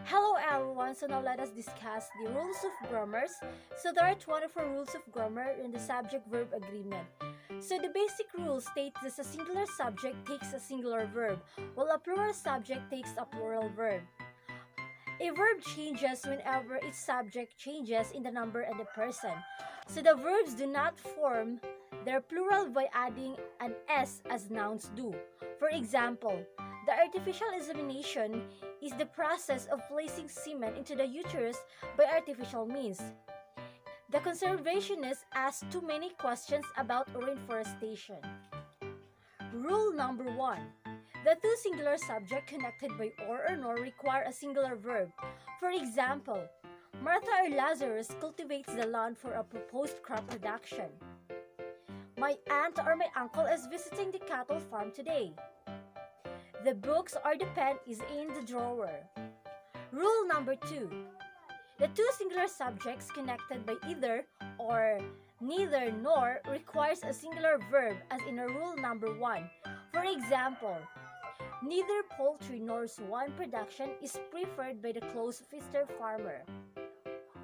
Hello everyone, so now let us discuss the rules of grammars. So there are 24 rules of grammar in the subject-verb agreement. So the basic rule states that a singular subject takes a singular verb, while a plural subject takes a plural verb. A verb changes whenever its subject changes in the number and the person. So the verbs do not form their plural by adding an s as nouns do. For example, the artificial insemination is the process of placing semen into the uterus by artificial means. The conservationist asked too many questions about reforestation. Rule number 1. The two singular subjects connected by or nor require a singular verb. For example, Martha or Lazarus cultivates the land for a proposed crop production. My aunt or my uncle is visiting the cattle farm today. The books or the pen is in the drawer. Rule number 2. The two singular subjects connected by either or neither nor requires a singular verb as in a rule number 1. For example, neither poultry nor swan production is preferred by the close-fisted farmer.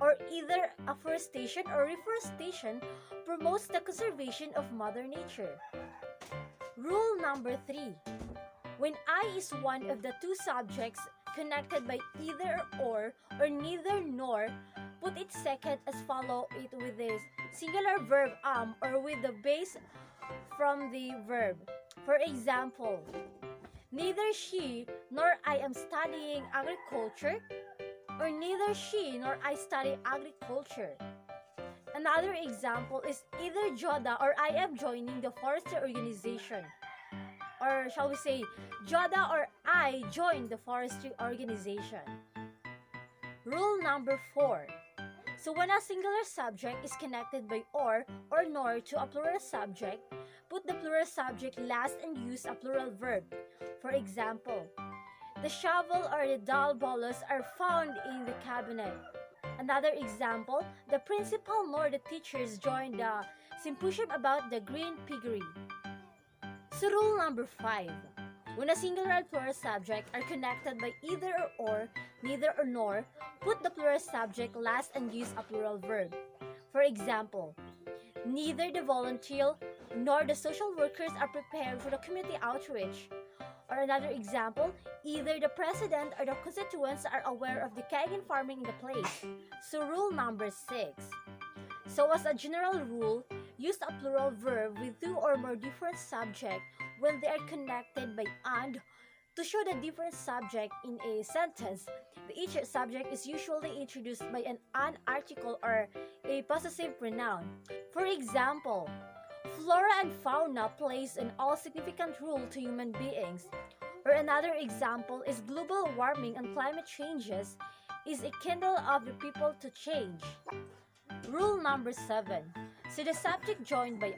Or either afforestation or reforestation promotes the conservation of Mother Nature. Rule number 3. When I is one of the two subjects connected by either or neither nor, put it second as follow it with the singular verb or with the base from the verb. For example, neither she nor I am studying agriculture, or neither she nor I study agriculture. Another example is either Joda or I am joining the forestry organization. Or shall we say, Joda or I join the forestry organization. Rule number 4. So when a singular subject is connected by or nor to a plural subject, put the plural subject last and use a plural verb. For example, the shovel or the dull bolos are found in the cabinet. Another example, the principal nor the teachers joined the symposium about the green piggery. So rule number 5. When a singular and plural subject are connected by either or neither or nor, put the plural subject last and use a plural verb. For example, neither the volunteer nor the social workers are prepared for the community outreach. Or another example, either the president or the constituents are aware of the kayaking farming in the place. So rule number 6. So as a general rule, use a plural verb with two or more different subjects when they are connected by and to show the different subject in a sentence. Each subject is usually introduced by an article or a possessive pronoun. For example, flora and fauna plays an all significant role to human beings. Or another example is global warming and climate changes is a kindle of the people to change. Rule number 7. So the subject joined by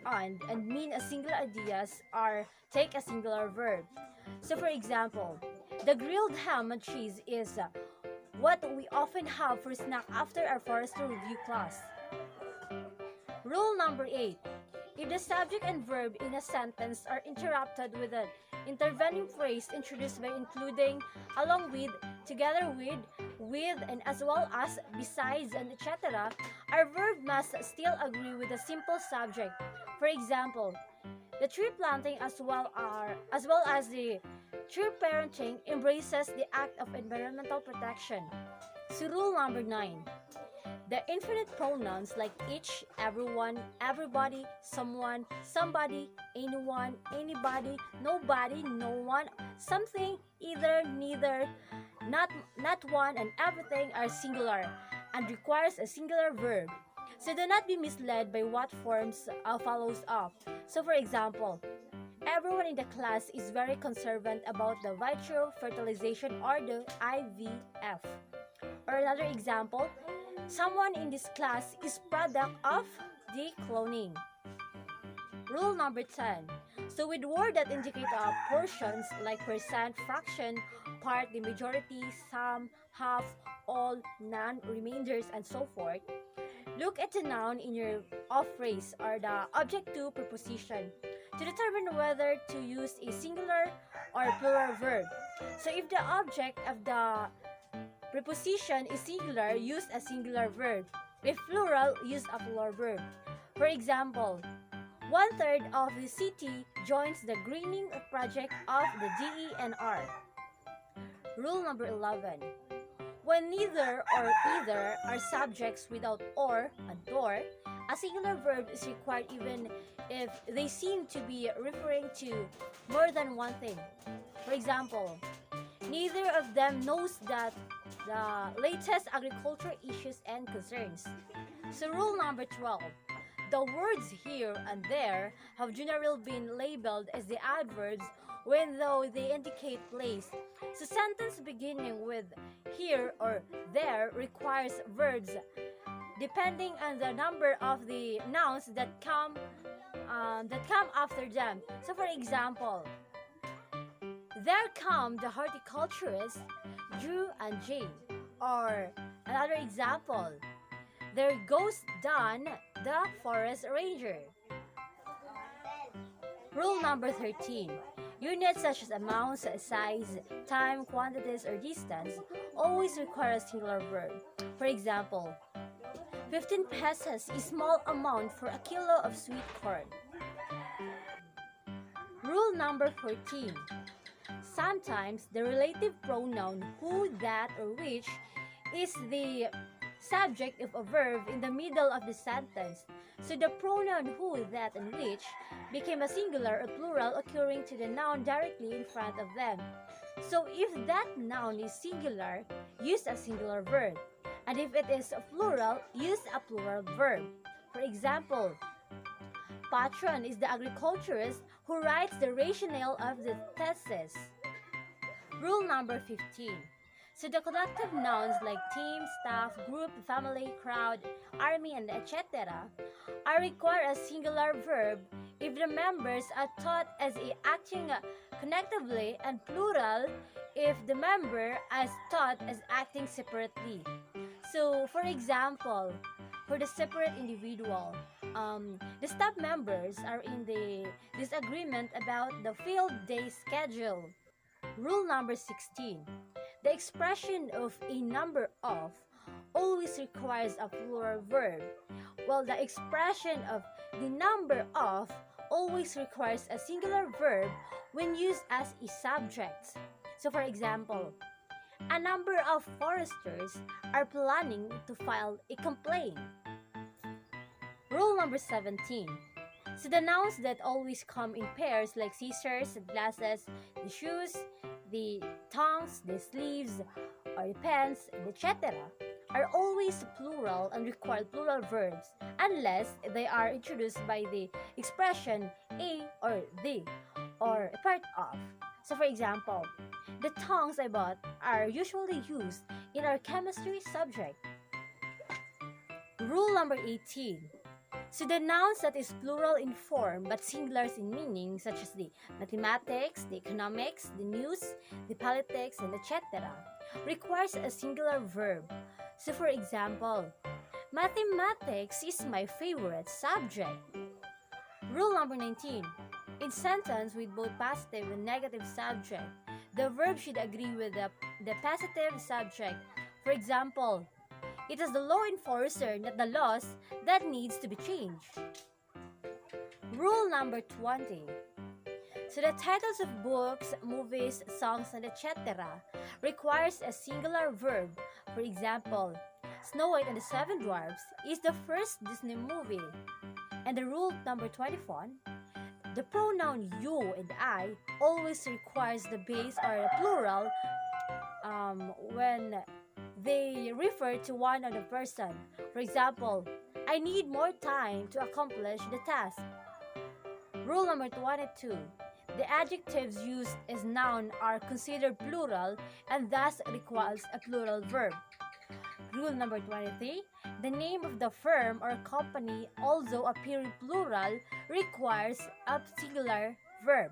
and mean a singular ideas are take a singular verb. So for example, the grilled ham and cheese is what we often have for snack after our forestry review class. Rule number 8. If the subject and verb in a sentence are interrupted with an intervening phrase introduced by including, along with, together with, and as well as, besides, and etc., our verb must still agree with the simple subject. For example, the tree planting as well as the tree parenting embraces the act of environmental protection. So rule number 9. The infinite pronouns like each, everyone, everybody, someone, somebody, anyone, anybody, nobody, no one, something, either, neither, not one, and everything are singular and requires a singular verb. So do not be misled by what forms follows up. So for example, everyone in the class is very conservant about the vitro fertilization or the IVF. Or another example, someone in this class is product of the cloning. Rule number 10. So with words that indicate portions like percent, fraction, part, the majority, some, half, all, none, remainders, and so forth, look at the noun in your of phrase or the object to preposition to determine whether to use a singular or plural verb. So if the object of the Preposition is singular, use a singular verb. If plural, use a plural verb. For example, 1/3 of the city joins the greening project of the DENR. Rule number 11. When neither or either are subjects without or and or, a singular verb is required even if they seem to be referring to more than one thing. For example, neither of them knows that the latest agriculture issues and concerns. So rule number 12. The words here and there have generally been labeled as the adverbs when though they indicate place. So sentence beginning with here or there requires verbs depending on the number of the nouns that come after them. So for example, there come the horticulturist, Drew and Jane. Or another example, there goes Don, the forest ranger. Rule number 13. Units such as amounts, size, time, quantities, or distance always require a singular verb. For example, 15 pesos is small amount for a kilo of sweet corn. Rule number 14. Sometimes the relative pronoun who, that, or which is the subject of a verb in the middle of the sentence. So the pronoun who, that, and which became a singular or plural occurring to the noun directly in front of them. So if that noun is singular, use a singular verb. And if it is a plural, use a plural verb. For example, patron is the agriculturist who writes the rationale of the thesis. Rule number 15. So the collective nouns like team, staff, group, family, crowd, army, and etc. are require a singular verb if the members are thought as acting connectively, and plural if the member is thought as acting separately. So for example, for the separate individual, the staff members are in the disagreement about the field day schedule. Rule number 16. The expression of a number of always requires a plural verb, while the expression of the number of always requires a singular verb when used as a subject. So for example, a number of foresters are planning to file a complaint. Rule number 17. So the nouns that always come in pairs like scissors, the glasses, the shoes, the tongs, the sleeves, or the pants, etc. are always plural and require plural verbs unless they are introduced by the expression a or the or a part of. So for example, the tongs I bought are usually used in our chemistry subject. Rule number 18. So the nouns that is plural in form but singulars in meaning, such as the mathematics, the economics, the news, the politics, and etc., requires a singular verb. So for example, mathematics is my favorite subject. Rule number 19. In sentence with both positive and negative subject, the verb should agree with the positive subject. For example, it is the law enforcer, not the laws, that needs to be changed. Rule number 20. So the titles of books, movies, songs, and etc. requires a singular verb. For example, Snow White and the Seven Dwarfs is the first Disney movie. And the rule number 21. The pronoun you and I always requires the base or the plural when they refer to one other person. For example, I need more time to accomplish the task. Rule number 22. The adjectives used as noun are considered plural and thus requires a plural verb. Rule number 23. The name of the firm or company, also appearing plural, requires a singular verb.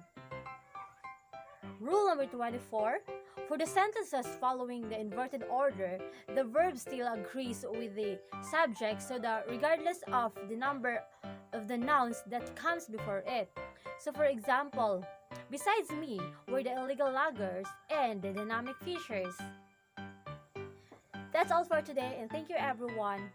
Rule number 24. For the sentences following the inverted order, the verb still agrees with the subject so that regardless of the number of the nouns that comes before it. So for example, besides me were the illegal loggers and the dynamic fishers. that's all for today, and thank you everyone.